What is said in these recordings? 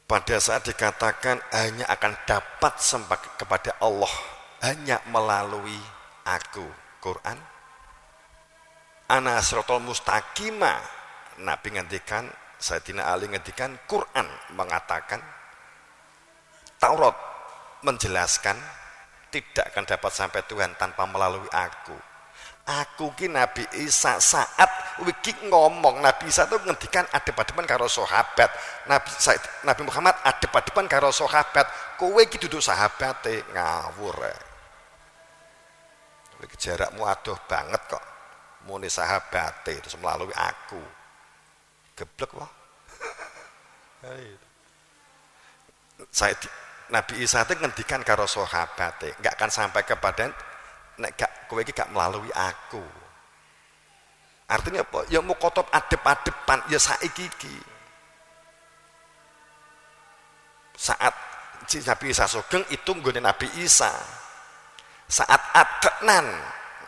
pada saat dikatakan hanya akan dapat sampai kepada Allah hanya melalui aku, Quran, ana siratal mustaqimah, Nabi ngendikan, Sayyidina Ali ngendikan, Quran mengatakan, Taurat menjelaskan tidak akan dapat sampai Tuhan tanpa melalui aku. Aku ki Nabi Isa saat wiki ngomong, Nabi Isa itu ngendikan adep-adepan karo sahabat. Nabi Muhammad adep-adepan karo sahabat. Kowe ki duduk sahabate, ngawur. Jarakmu adoh banget kok. Muni sahabate terus melalui aku. Geblek wae. Nabi Isa itu ngendikan karo sahabate, enggak akan sampai kepada nek gak kowe iki gak melalui aku. Artinya apa? Ya mukotob adep-adepan ya saiki iki. Saat Nabi Isa sugeng itu nggone Nabi Isa. Saat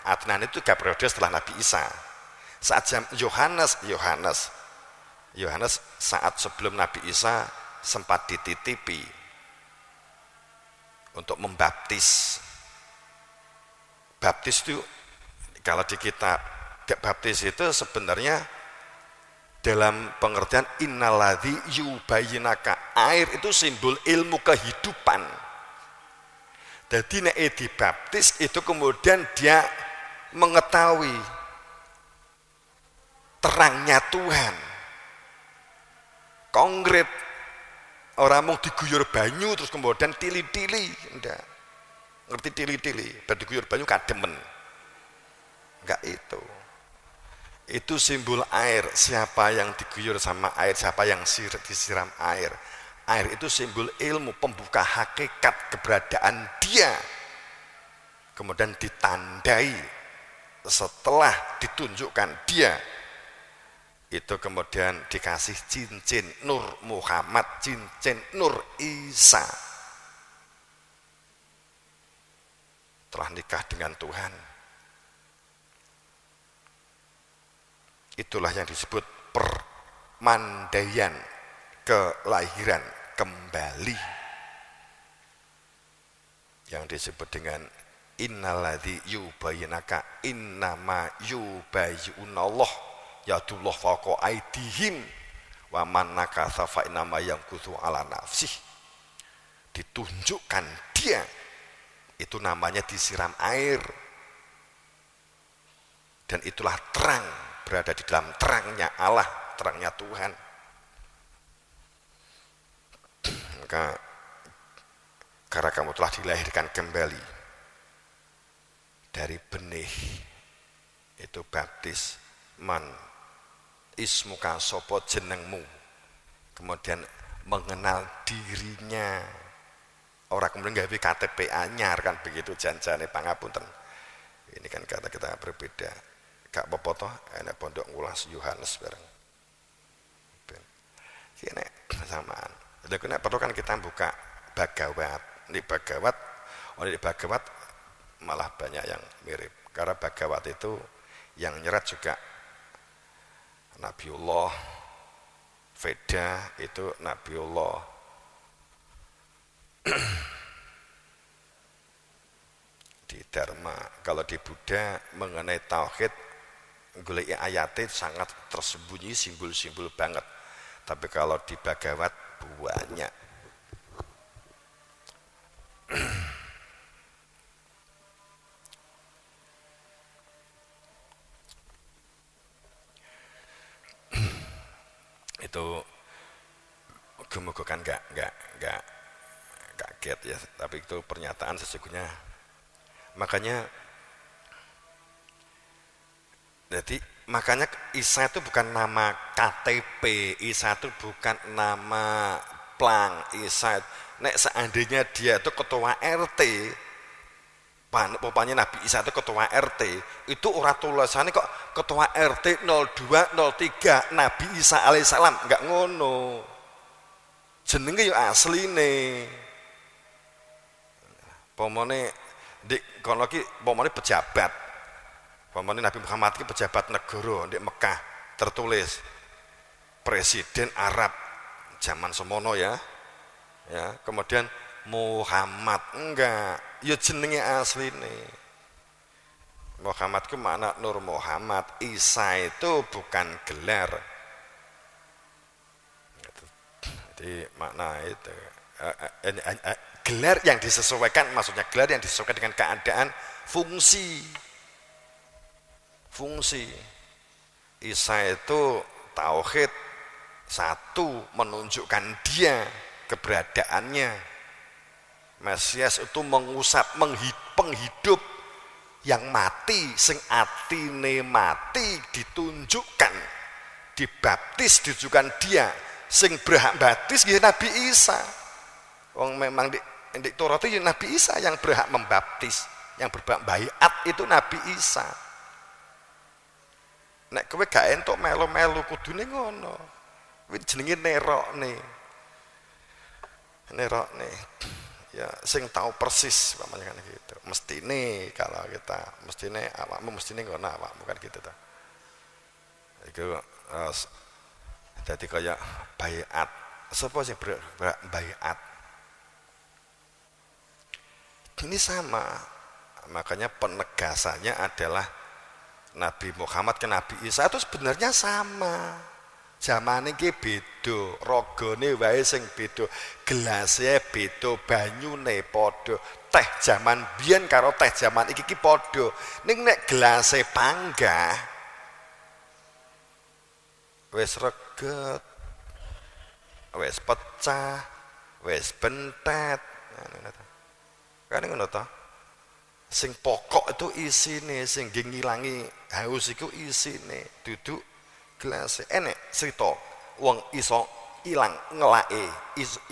Adnan itu 3 periode setelah Nabi Isa. Saat Yohanes saat sebelum Nabi Isa sempat dititipi untuk membaptis. Baptis itu kalau di kitab baptis itu sebenarnya dalam pengertian innaladzi yubayyinaka, air itu simbol ilmu kehidupan. Jadi nek dibaptis itu kemudian dia mengetahui terangnya Tuhan. Konkret, orang mau diguyur banyu terus kemudian tili-tili, enggak. Ngerti tili-tili, berdiguyur banyu kademen. Enggak itu simbol air. Siapa yang diguyur sama air, siapa yang disiram air. Air itu simbol ilmu, pembuka hakikat keberadaan dia. Kemudian ditandai setelah ditunjukkan dia, itu kemudian dikasih cincin Nur Muhammad, cincin Nur Isa. Telah nikah dengan Tuhan. Itulah yang disebut permandaian, kelahiran kembali, yang disebut dengan innaladzi yubayyinaka innama yubayyunallah yadullah fawqa aidihim wa man nakatha fa innama yamkuthu ala nafsih. Ditunjukkan dia, itu namanya disiram air, dan itulah terang, berada di dalam terangnya Allah, terangnya Tuhan. Maka karena kamu telah dilahirkan kembali dari benih, itu baptis, man ismuka sopo jenengmu, kemudian mengenal dirinya. Orang kemudian gawe KTP anyar kan begitu, janjane pangapunten. Ini kan kata kita berbeda. Kak apa-apa toh enek pondok ngulas Yohanes bareng. Kene samaan. Lha kene perlu kan kita buka Bhagawat. Di Bhagawat malah banyak yang mirip. Karena Bhagawat itu yang nyerat juga Nabiullah, Veda itu Nabiullah. Di Dharma, kalau di Buddha mengenai tauhid, golek ayatnya sangat tersembunyi, simbol-simbol banget. Tapi kalau di Bhagawat banyak. Itu muga-muga kan enggak kaget ya, tapi itu pernyataan sesungguhnya. Makanya Isa itu bukan nama KTP, Isa itu bukan nama plang. Isa nek seandainya dia itu ketua RT, bapaknya Nabi Isa itu ketua RT, itu ora tulisannya kok ketua RT 0203 Nabi Isa alaihissalam, enggak ngono. Jenenge yo asline. Pomone di kono ki pomone pejabat. Pomone Nabi Muhammad ki pejabat negara di Mekah, tertulis Presiden Arab zaman semono ya. Ya, kemudian Muhammad enggak, ya jenenge asline. Muhammad itu makna Nur Muhammad. Isa itu bukan gelar. Jadi makna itu gelar yang disesuaikan, maksudnya gelar yang disesuaikan dengan keadaan, fungsi. Isa itu tauhid, satu, menunjukkan dia keberadaannya. Mesias itu mengusap, penghidup yang mati, sing atine mati ditunjukkan, dibaptis, ditujukan dia. Sing berhak baptis ya Nabi Isa. Wong memang di Taurat itu Nabi Isa yang berhak membaptis, yang berhak baiat itu Nabi Isa. Nek kowe gak entuk melu-melu kudune ngono. Kuwi jenenge nerokne. Ya sing tahu persis pamane kan gitu. Mestine kalau kita mestine awakmu mestine ngono awakmu kan gitu ta. Iku dadi kaya baiat. Sapa sing baiat? Ini sama. Makanya penegasannya adalah Nabi Muhammad ke Nabi Isa itu sebenarnya sama. Zamane iki beda, ragane wae sing beda, gelasé beda, banyune padha. Teh zaman biyen karo teh zaman iki padha. Ning nek gelasé panggah wis reget, wis pecah, wis bentet. Kan ngono ta? Sing pokok itu isine, sing ngilangi haus iku isine, duduk gelas. Enek cerita wong iso ilang ngelake,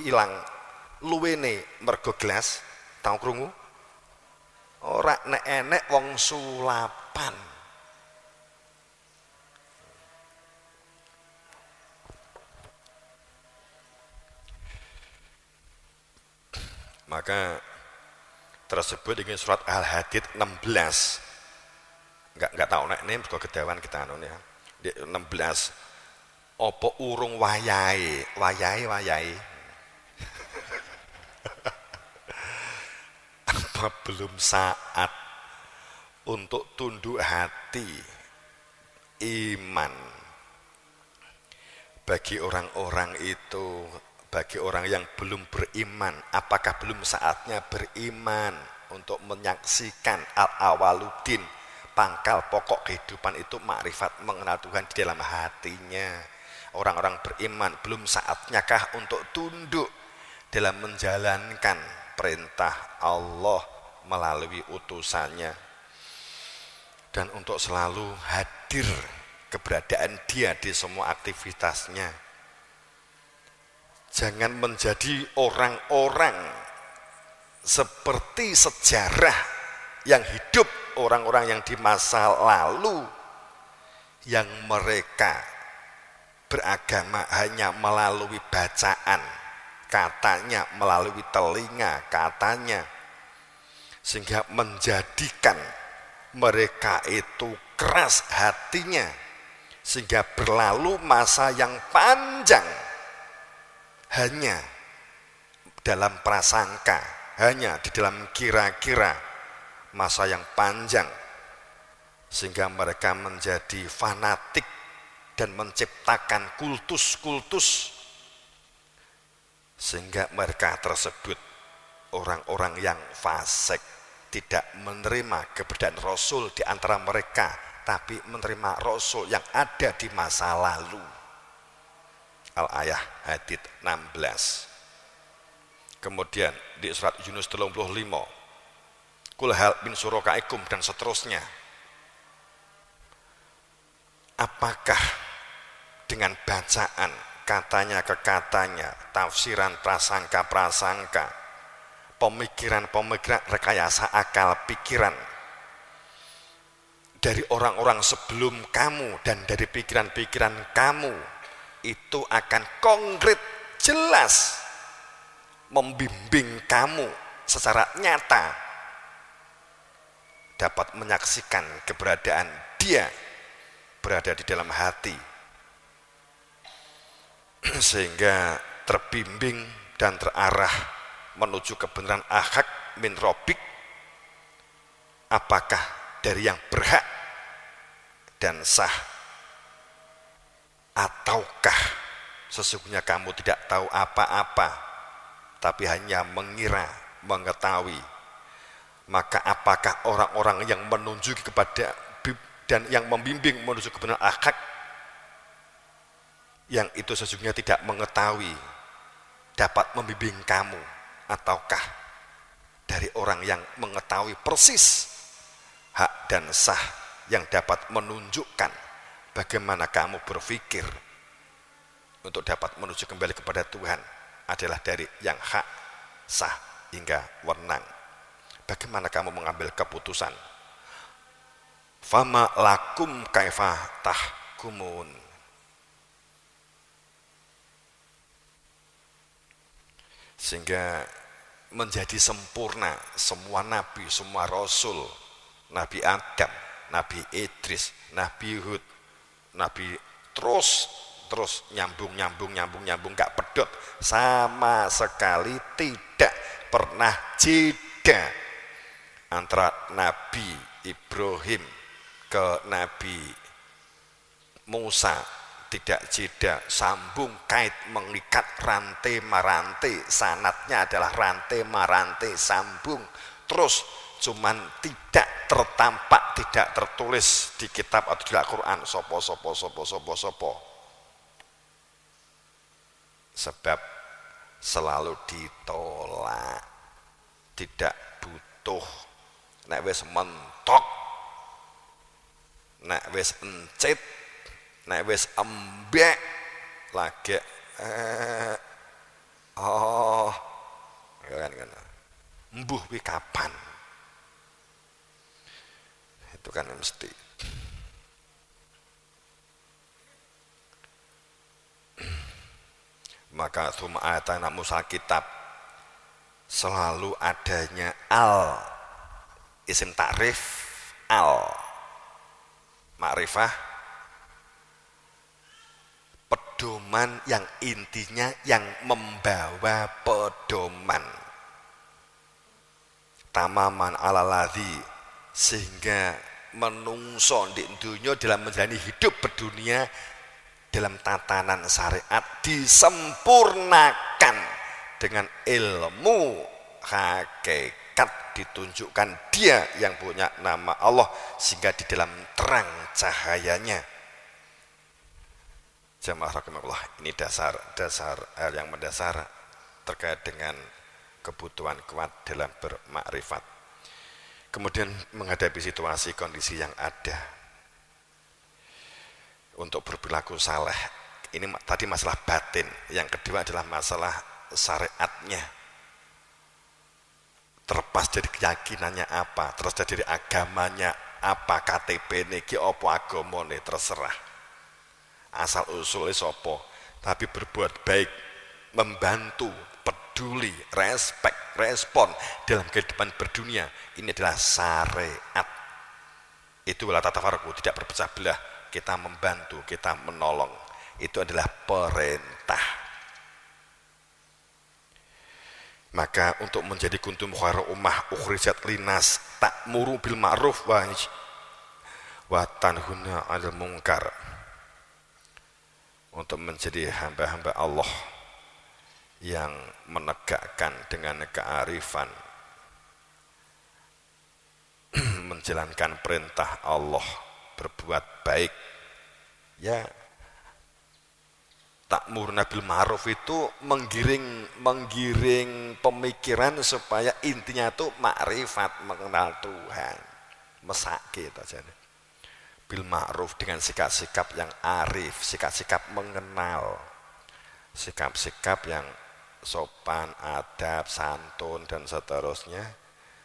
ilang luwene mergo gelas, tau krungu? Ora nek enek wong sulapan. Maka tersebut dengan surat Al-Hadid 16. Enggak tahu nek ini mergo kedawan kita anu ya. Di 16 apa urung wayahe apa belum saat untuk tunduk hati iman bagi orang-orang itu, bagi orang yang belum beriman. Apakah belum saatnya beriman untuk menyaksikan al-awaludin, pangkal pokok kehidupan itu makrifat, mengenal Tuhan di dalam hatinya. Orang-orang beriman belum saatnyakah untuk tunduk dalam menjalankan perintah Allah melalui utusannya, dan untuk selalu hadir keberadaan dia di semua aktivitasnya. Jangan menjadi orang-orang seperti sejarah yang hidup, orang-orang yang di masa lalu, yang mereka beragama hanya melalui bacaan, katanya melalui telinga, katanya, sehingga menjadikan mereka itu keras hatinya, sehingga berlalu masa yang panjang hanya dalam prasangka, hanya di dalam kira-kira, masa yang panjang, sehingga mereka menjadi fanatik dan menciptakan kultus-kultus, sehingga mereka tersebut orang-orang yang fasik, tidak menerima keberadaan Rasul di antara mereka, tapi menerima Rasul yang ada di masa lalu. Al-Ayah Hadid 16. Kemudian di surat Yunus 35, Kul hal min syurakaikum, dan seterusnya. Apakah dengan bacaan, katanya ke katanya, tafsiran prasangka-prasangka, pemikiran-pemikiran, rekayasa akal pikiran dari orang-orang sebelum kamu dan dari pikiran-pikiran kamu itu akan konkret, jelas membimbing kamu secara nyata dapat menyaksikan keberadaan dia berada di dalam hati, sehingga terbimbing dan terarah menuju kebenaran ahak min robik, apakah dari yang berhak dan sah, ataukah sesungguhnya kamu tidak tahu apa-apa tapi hanya mengira mengetahui? Maka apakah orang-orang yang menunjuki kepada dan yang membimbing menuju kebenaran ahak, yang itu sesungguhnya tidak mengetahui, dapat membimbing kamu, ataukah dari orang yang mengetahui persis hak dan sah, yang dapat menunjukkan bagaimana kamu berpikir untuk dapat menuju kembali kepada Tuhan, adalah dari yang hak, sah, hingga wenang. Bagaimana kamu mengambil keputusan? Fama lakum kaifa tahkumun. Sehingga menjadi sempurna semua nabi, semua rasul, Nabi Adam, Nabi Idris, Nabi Hud, Nabi terus nyambung, gak pedot, sama sekali tidak pernah jeda antara Nabi Ibrahim ke Nabi Musa, tidak jeda, sambung kait mengikat, rantai marantai, sanatnya adalah rantai marantai, sambung terus, cuman tidak tertampak, tidak tertulis di kitab atau di Al-Quran sopo. Sebab selalu ditolak, tidak butuh. Nek wis mentok, nek wis encit, nek wis embek lagi kan embuh wi kapan, itu kan mesti. Maka summa atana Musa kitab, selalu adanya al isim takrif, al makrifah, pedoman yang intinya yang membawa pedoman, tamaman alaladhi, sehingga menungso di dunia dalam menjalani hidup berdunia dalam tatanan syariat disempurnakan dengan ilmu hakikat, ditunjukkan dia yang punya nama Allah, sehingga di dalam terang cahayanya. Jamaah rahimakumullah, ini dasar hal yang mendasar terkait dengan kebutuhan kuat dalam bermakrifat. Kemudian menghadapi situasi kondisi yang ada untuk berperilaku saleh. Ini tadi masalah batin. Yang kedua adalah masalah syariatnya. Terlepas dari keyakinannya apa, terus dari agamanya apa, KTP ini ki opo agamane terserah. Asal usulnya sopo, tapi berbuat baik, membantu, peduli, respon dalam kehidupan berdunia, ini adalah syariat. Itu adalah tata faraku, tidak berpecah belah. Kita membantu, kita menolong, itu adalah perintah. Maka untuk menjadi kuntum khairu ummah ukhrijat linas ta'muru bil ma'ruf wa tanhuna 'anil munkar, untuk menjadi hamba-hamba Allah yang menegakkan dengan kearifan, menjalankan perintah Allah, berbuat baik. Ya, ta'muruna bil ma'ruf itu menggiring pemikiran supaya intinya itu makrifat, mengenal Tuhan, mesake itu aja. Bil ma'ruf dengan sikap-sikap yang arif, sikap-sikap mengenal, sikap-sikap yang sopan, adab, santun dan seterusnya.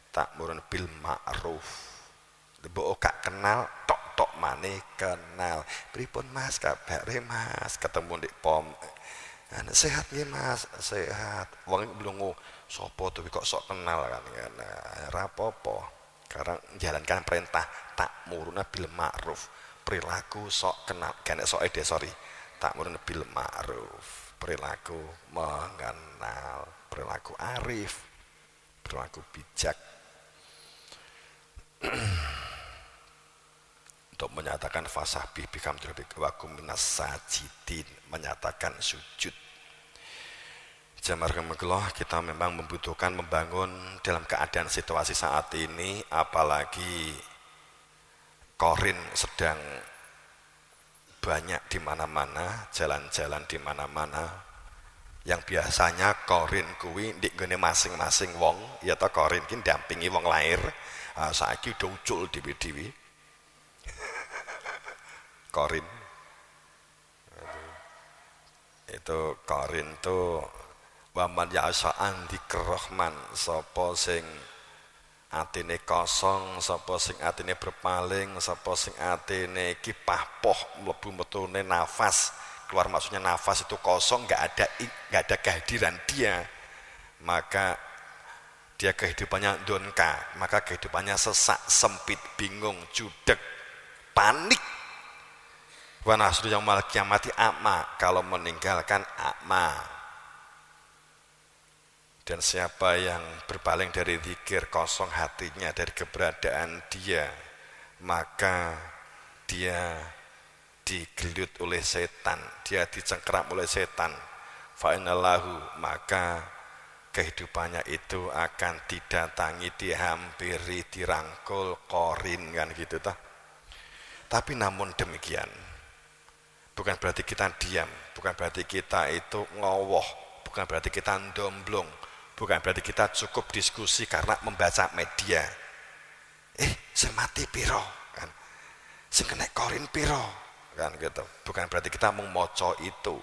Ta'murun bil ma'ruf. Mbok gak kenal tok maneh kenal. Pripun Mas, kabare Mas, ketemu di pom. Sehat nggih Mas, sehat. Wong mlungu sapa to kok sok kenal kan. Ora apa-apa. Karena menjalankan perintah ta'muruna bil ma'ruf. Perilaku sok kenal, gak sok sorry. Ta'muruna bil ma'ruf. perilaku mengenal, perilaku arif, perilaku bijak. Untuk menyatakan fasahbih bihamdi rabbika wa kum minas sajidin, menyatakan sujud. Jamarahumullah, kita memang membutuhkan membangun dalam keadaan situasi saat ini, apalagi Qorin sedang banyak di mana-mana, jalan-jalan di mana-mana. Yang biasanya Qorin kuwi ndek gone masing-masing wong, ya ta Qorin ki ndampingi wong lair, saiki udah ucul dewi-dewi. Qorin itu Qorin tuh waman ya'sa'an dikrahman, sapa sing atine kosong, sapa sing atine berpaling, sapa sing atine iki pahpoh mlebu metune nafas, keluar masuknya nafas itu kosong, nggak ada kehadiran dia, maka dia kehidupannya donka, maka kehidupannya sesak, sempit, bingung, judek, panik. Wa nasru yaumal kiamati a'ma, kalau meninggalkan a'ma. Dan siapa yang berpaling dari zikir, kosong hatinya dari keberadaan dia, maka dia digelut oleh setan, dia dicengkeram oleh setan. Fa'inallahu, maka kehidupannya itu akan didatangi, dihampiri, dirangkul Qorin, kan gitu toh. Tapi namun demikian, bukan berarti kita diam, bukan berarti kita itu ngowoh, bukan berarti kita ndomblong, bukan berarti kita cukup diskusi karena membaca media. Sing mati piro, kan? Sing kena Qorin piro, kan gitu. Bukan berarti kita mau moco itu,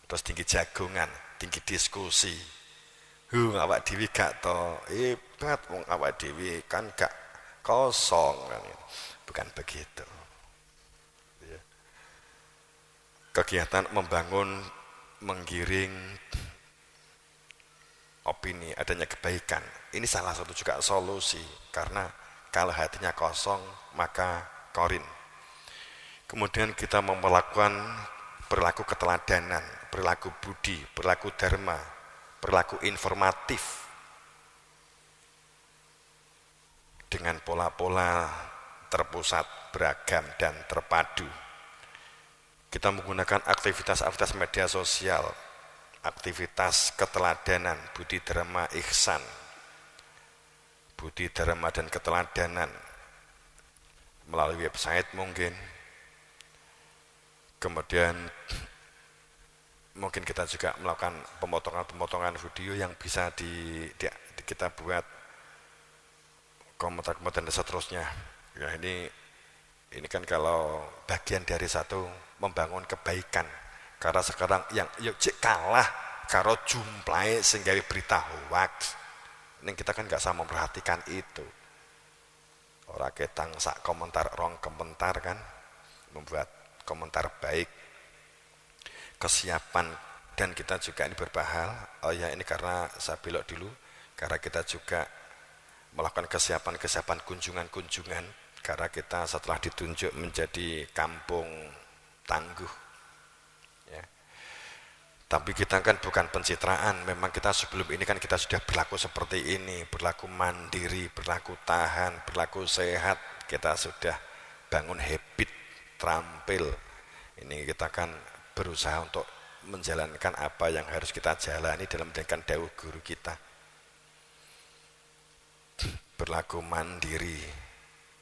terus tinggi jagungan, tinggi diskusi. Awak dewi gak to, hebat wong awak dewi kan gak kosong, kan? Bukan begitu. Kegiatan membangun, menggiring opini, adanya kebaikan, ini salah satu juga solusi, karena kalau hatinya kosong maka Qorin. Kemudian kita melakukan perilaku keteladanan, perilaku budi, perilaku dharma, perilaku informatif dengan pola-pola terpusat, beragam dan terpadu. Kita menggunakan aktivitas-aktivitas media sosial, aktivitas keteladanan, budi dharma ihsan, budi dharma dan keteladanan melalui website mungkin. Kemudian mungkin kita juga melakukan pemotongan-pemotongan video yang bisa kita buat komentar-komentar dan seterusnya. Ya, ini kan kalau bagian dari satu membangun kebaikan, karena sekarang yang cek kalah karo jumlahe sing gawe berita hoax. Ning kita kan nggak sama memperhatikan itu. Ora ketang sak komentar rong komentar kan, membuat komentar baik, kesiapan. Dan kita juga ini berbahal, ini karena saya belok dulu, karena kita juga melakukan kesiapan kunjungan-kunjungan, karena kita setelah ditunjuk menjadi kampung tangguh, ya. Tapi kita kan bukan pencitraan, memang kita sebelum ini kan kita sudah berlaku seperti ini, berlaku mandiri, berlaku tahan, berlaku sehat, kita sudah bangun habit, terampil. Ini kita kan berusaha untuk menjalankan apa yang harus kita jalani dalam menjalankan dawuh guru kita. Berlaku mandiri,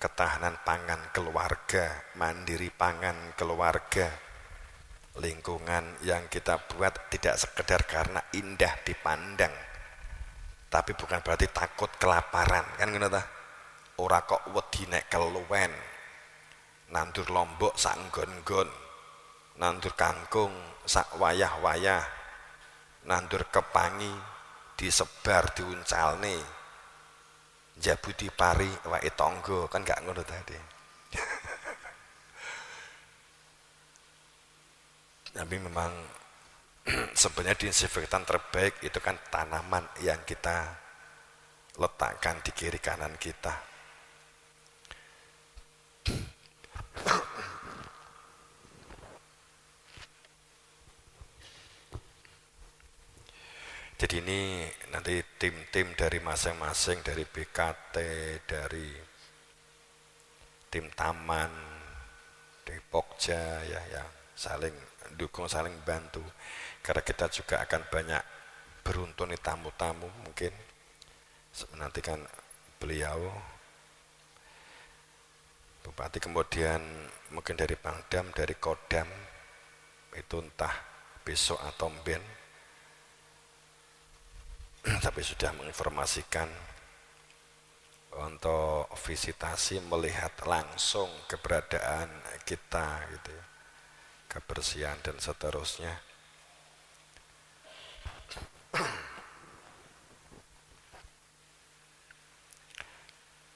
ketahanan pangan keluarga, mandiri pangan keluarga, lingkungan yang kita buat tidak sekedar karena indah dipandang, tapi bukan berarti takut kelaparan, kan ngono ta? Ora kok wedi nek keluwen, nandur lombok sak nggon-nggon, nandur kangkung sak wayah-wayah, nandur kepangi disebar diuncalne, jabuti pari wae tangga, kan gak ngono tadi. Tapi memang sebenarnya disinfektan terbaik itu kan tanaman yang kita letakkan di kiri kanan kita. Jadi ini nanti tim-tim dari masing-masing, dari BKT, dari tim taman, dari Pokja ya, yang saling dukung, saling bantu. Karena kita juga akan banyak beruntun nih tamu-tamu mungkin. Nanti kan beliau Bupati, kemudian mungkin dari Pangdam, dari Kodam, itu entah besok atau mben, tapi sudah menginformasikan untuk visitasi melihat langsung keberadaan kita gitu ya, kebersihan dan seterusnya.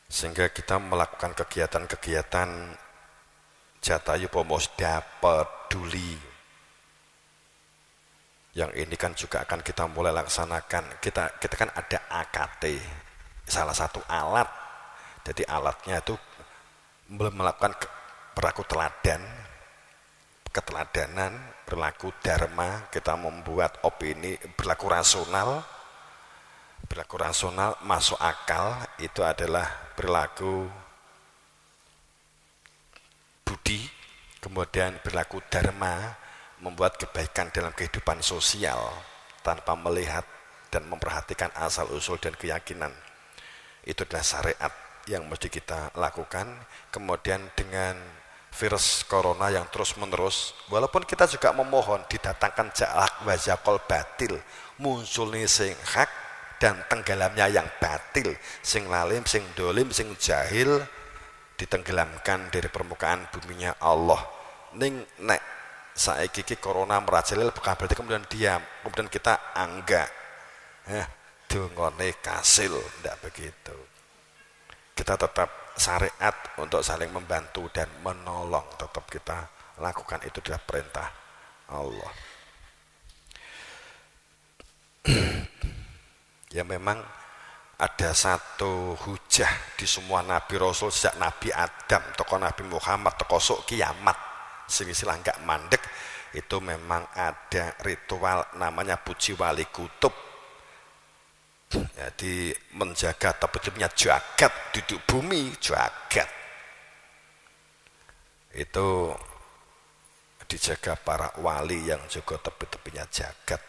Sehingga kita melakukan kegiatan-kegiatan Jatayu Pomosda Peduli. Yang ini kan juga akan kita mulai laksanakan. Kita kan ada AKT, salah satu alat. Jadi alatnya itu melakukan perilaku teladan, keteladanan, perilaku dharma. Kita membuat opini berlaku rasional. Perilaku rasional masuk akal itu adalah perilaku budi, kemudian perilaku dharma, membuat kebaikan dalam kehidupan sosial tanpa melihat dan memperhatikan asal usul dan keyakinan. Itu adalah syariat yang mesti kita lakukan. Kemudian dengan virus corona yang terus menerus, walaupun kita juga memohon didatangkan jalak wajakol batil, muncul nih sing hak dan tenggelamnya yang batil, sing lalim, sing dolim, sing jahil, ditenggelamkan dari permukaan buminya Allah. Ning nek saiki iki corona merajalela bukan berarti kemudian diam, kemudian kita anggap dungone kasil, ndak begitu. Kita tetap syariat untuk saling membantu dan menolong, tetap kita lakukan, itu adalah perintah Allah. Ya memang ada satu hujah di semua Nabi Rasul sejak Nabi Adam, tokoh Nabi Muhammad, tokoh sok kiamat, sing istilah enggak mandek, itu memang ada ritual namanya puji wali kutub. Jadi menjaga tebet-tebetnya jagat, duduk bumi jagat. Itu dijaga para wali yang juga tebet-tebetnya jagat,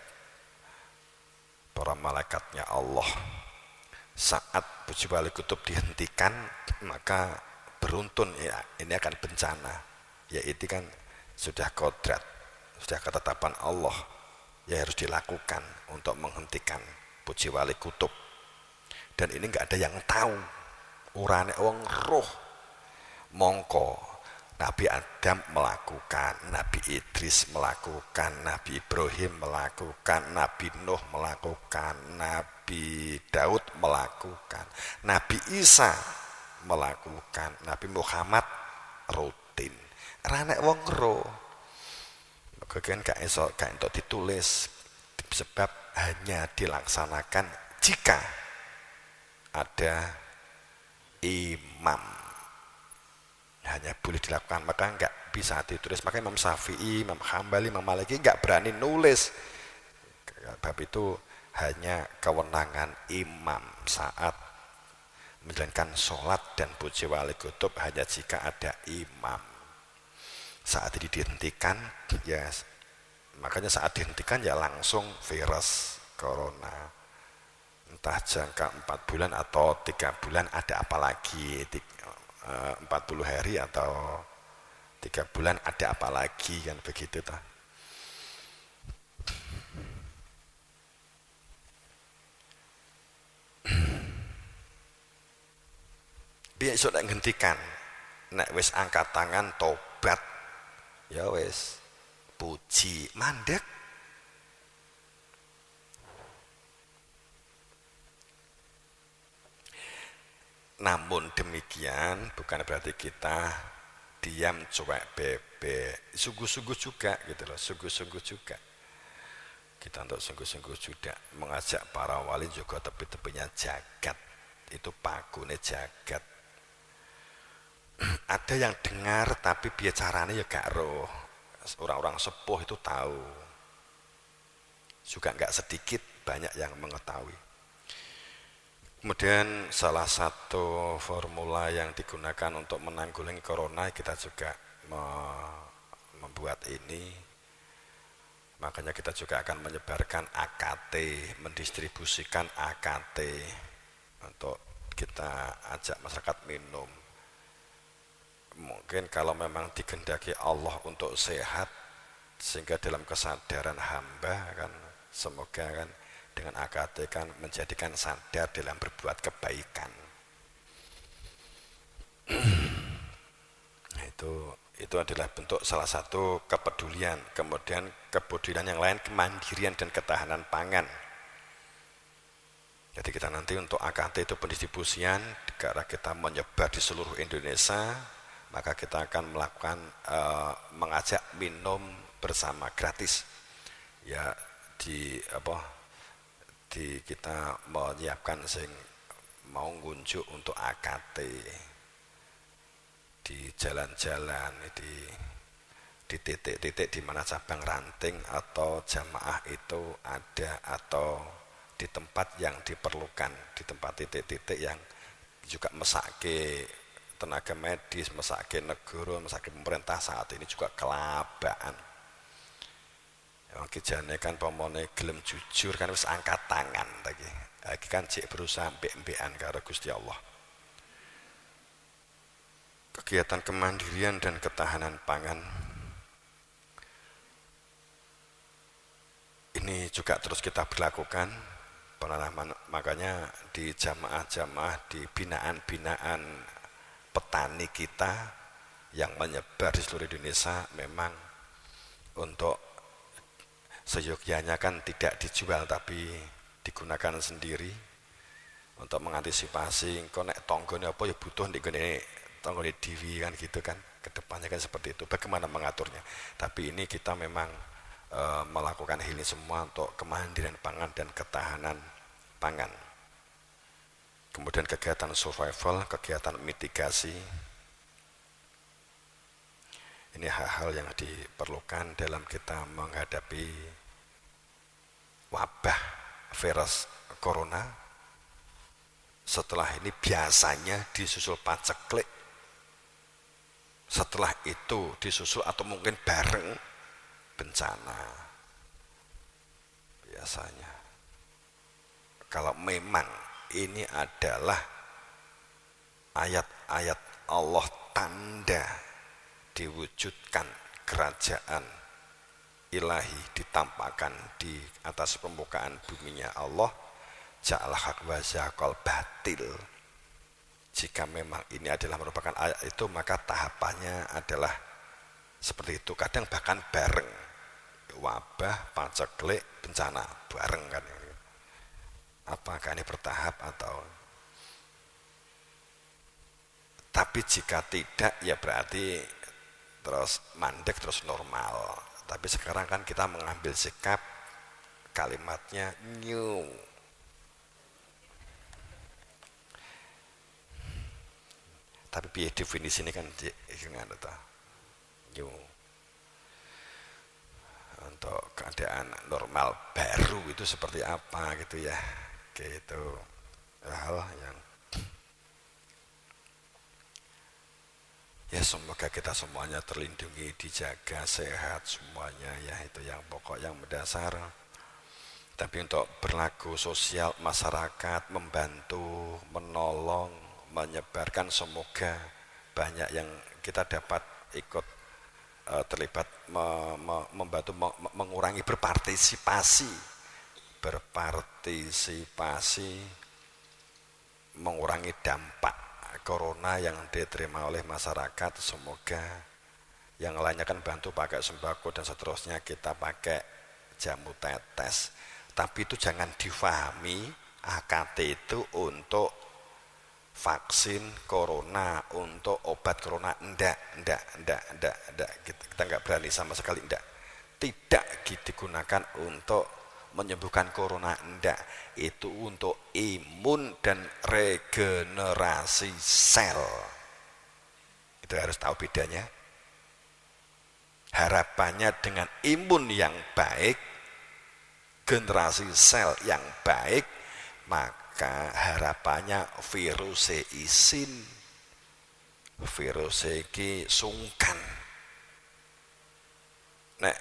para malaikatnya Allah. Saat puji wali kutub dihentikan, maka beruntun ya, ini akan bencana. Ya itu kan sudah kodrat, sudah ketetapan Allah, ya harus dilakukan untuk menghentikan puji wali kutub. Dan ini nggak ada yang tahu, urane wong roh. Mongko Nabi Adam melakukan, Nabi Idris melakukan, Nabi Ibrahim melakukan, Nabi Nuh melakukan, Nabi Daud melakukan, Nabi Isa melakukan, Nabi Muhammad rutin. Ranek wong ro. Kemudian gak untuk ditulis, sebab hanya dilaksanakan jika ada imam. Hanya boleh dilakukan, maka enggak bisa ditulis. Maka Imam Syafi'i, Imam Hambali, Imam Maliki enggak berani nulis. Bab itu hanya kewenangan imam saat menjalankan sholat dan puji wali kutub, hanya jika ada imam. Saat ini dihentikan, ya makanya saat dihentikan ya langsung virus corona. Entah jangka 4 bulan atau 3 bulan, ada apa lagi, 40 hari atau 3 bulan, ada apa lagi, kan begitu toh. Biar iso nek ngentikan, nek wis angkat tangan tobat, ya wis puji mandek. Namun demikian bukan berarti kita diam cuek bebek, sungguh-sungguh juga gitu loh, sungguh-sungguh juga. Kita untuk sungguh-sungguh juga mengajak para wali juga tepi-tepinya jagat, itu pagune jagat. Ada yang dengar tapi bicaranya ya gak roh. Orang-orang sepuh itu tahu, juga gak sedikit banyak yang mengetahui. Kemudian salah satu formula yang digunakan untuk menanggulangi corona, kita juga membuat ini. Makanya kita juga akan menyebarkan AKT, mendistribusikan AKT untuk kita ajak masyarakat minum. Mungkin kalau memang dikehendaki Allah untuk sehat, sehingga dalam kesadaran hamba kan, semoga kan dengan AKT kan menjadikan sadar dalam berbuat kebaikan. Nah, itu adalah bentuk salah satu kepedulian. Kemudian kepedulian yang lain, kemandirian dan ketahanan pangan. Jadi kita nanti untuk AKT itu pendistribusian, karena kita menyebar di seluruh Indonesia, maka kita akan melakukan mengajak minum bersama gratis. Ya kita menyiapkan sing mau ngunjuk untuk AKT di jalan-jalan, di titik-titik di mana cabang ranting atau jamaah itu ada, atau di tempat yang diperlukan, di tempat titik-titik yang juga mesake tenaga medis, mesake negara, mesake pemerintah saat ini juga kelabaan. Yang kijane kan pomone gelem jujur kan wis angkat tangan lagi. Lagi kan cek berusaha mbek-mbekan karo Gusti Allah. Kegiatan kemandirian dan ketahanan pangan ini juga terus kita berlakukan. Makanya di jamaah-jamaah, di binaan-binaan petani kita yang menyebar di seluruh Indonesia, memang untuk seyogyanya kan tidak dijual tapi digunakan sendiri untuk mengantisipasi engko nek tanggane apa ya butuh ndek gone tanggane dhewe kan gitu kan, kedepannya kan seperti itu, bagaimana mengaturnya. Tapi ini kita memang melakukan ini semua untuk kemandirian pangan dan ketahanan pangan. Kemudian kegiatan survival, kegiatan mitigasi, ini hal-hal yang diperlukan dalam kita menghadapi wabah virus corona. Setelah ini biasanya disusul paceklik, setelah itu disusul atau mungkin bareng bencana. Biasanya kalau memang ini adalah ayat-ayat Allah, tanda diwujudkan kerajaan ilahi ditampakkan di atas permukaan buminya Allah, ja'al haq wa zaqal batil. Jika memang ini adalah merupakan ayat itu, maka tahapannya adalah seperti itu. Kadang bahkan bareng, wabah, paceklik, bencana bareng kan. Apakah ini bertahap atau? Tapi jika tidak, ya berarti terus mandek, terus normal. Tapi sekarang kan kita mengambil sikap, kalimatnya new. Tapi biar definisi ini kan new. Untuk keadaan normal baru itu seperti apa gitu ya, gitu. Hal yang ya semoga kita semuanya terlindungi, dijaga, sehat semuanya ya, itu yang pokok, yang mendasar. Tapi untuk berlaku sosial masyarakat, membantu, menolong, menyebarkan, semoga banyak yang kita dapat ikut terlibat membantu mengurangi, berpartisipasi mengurangi dampak corona yang diterima oleh masyarakat. Semoga yang lainnya kan bantu pakai sembako dan seterusnya, kita pakai jamu tetes. Tapi itu jangan difahami AKT itu untuk vaksin corona, untuk obat corona. Enggak. Kita enggak berani sama sekali, enggak. Tidak digunakan untuk menyembuhkan corona, enggak. Itu untuk imun dan regenerasi sel. Itu harus tahu bedanya. Harapannya dengan imun yang baik, generasi sel yang baik, maka harapannya virus isin, virus iki sungkan. Nek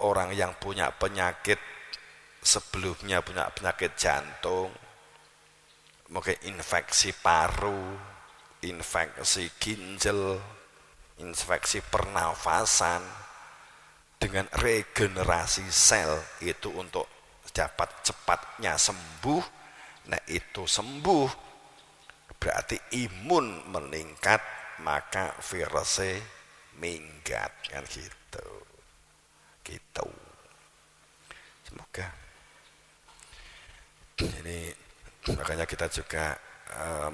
orang yang punya penyakit sebelumnya, punya penyakit jantung, mungkin infeksi paru, infeksi ginjal, infeksi pernafasan, dengan regenerasi sel itu untuk dapat cepatnya sembuh. Nah itu sembuh berarti imun meningkat, maka virusnya minggat kan gitu. Gitu. Semoga ini makanya kita juga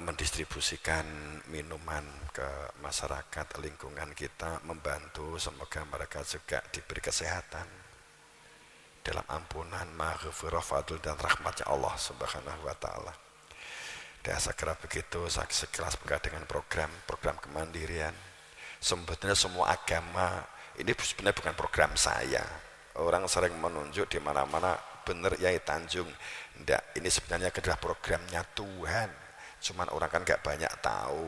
mendistribusikan minuman ke masyarakat lingkungan kita, membantu semoga mereka juga diberi kesehatan dalam ampunan, maghfirah, fadl dan rahmatnya Allah Subhanahu wa taala. Dan segera begitu, saya sekelas dengan program kemandirian. Sebetulnya semua agama ini sebenarnya bukan program saya. Orang sering menunjuk di mana-mana benar Yai Tanjung. Nggak, ini sebenarnya adalah programnya Tuhan. Cuman orang kan nggak banyak tahu.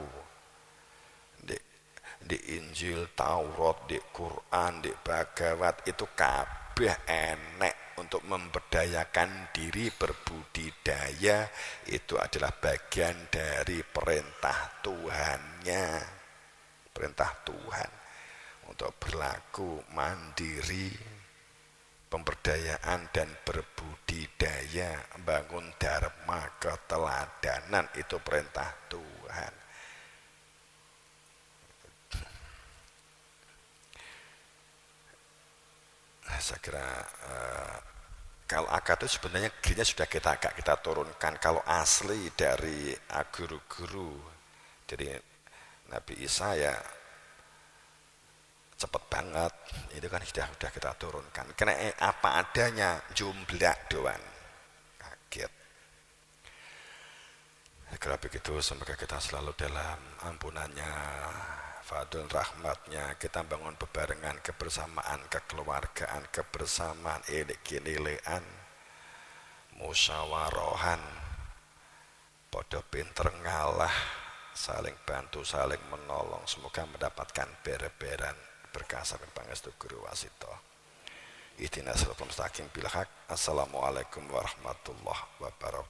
Di Injil, Taurat, di Quran, di Bhagavad itu kabeh enek untuk memberdayakan diri berbudidaya. Itu adalah bagian dari perintah Tuhannya. Perintah Tuhan untuk berlaku mandiri, pemberdayaan dan berbudidaya, bangun dharma keteladanan, itu perintah Tuhan. Saya kira kalau akad itu sebenarnya gerinya sudah agak kita turunkan. Kalau asli dari guru-guru jadi Nabi Isa ya cepet banget, itu kan sudah kita turunkan. Karena apa adanya, jumlah doang. Kaget. Kalau begitu semoga kita selalu dalam ampunannya, fadl rahmatnya, kita bangun bebarengan kebersamaan, kekeluargaan, kebersamaan, ilik-ilikan, musyawarohan, podo pinter ngalah, saling bantu, saling menolong. Semoga mendapatkan bereberan berkah sampai pangestu guru wasito. Ihdinas siratal mustaqim bil haq. Assalamualaikum warahmatullahi wabarakatuh.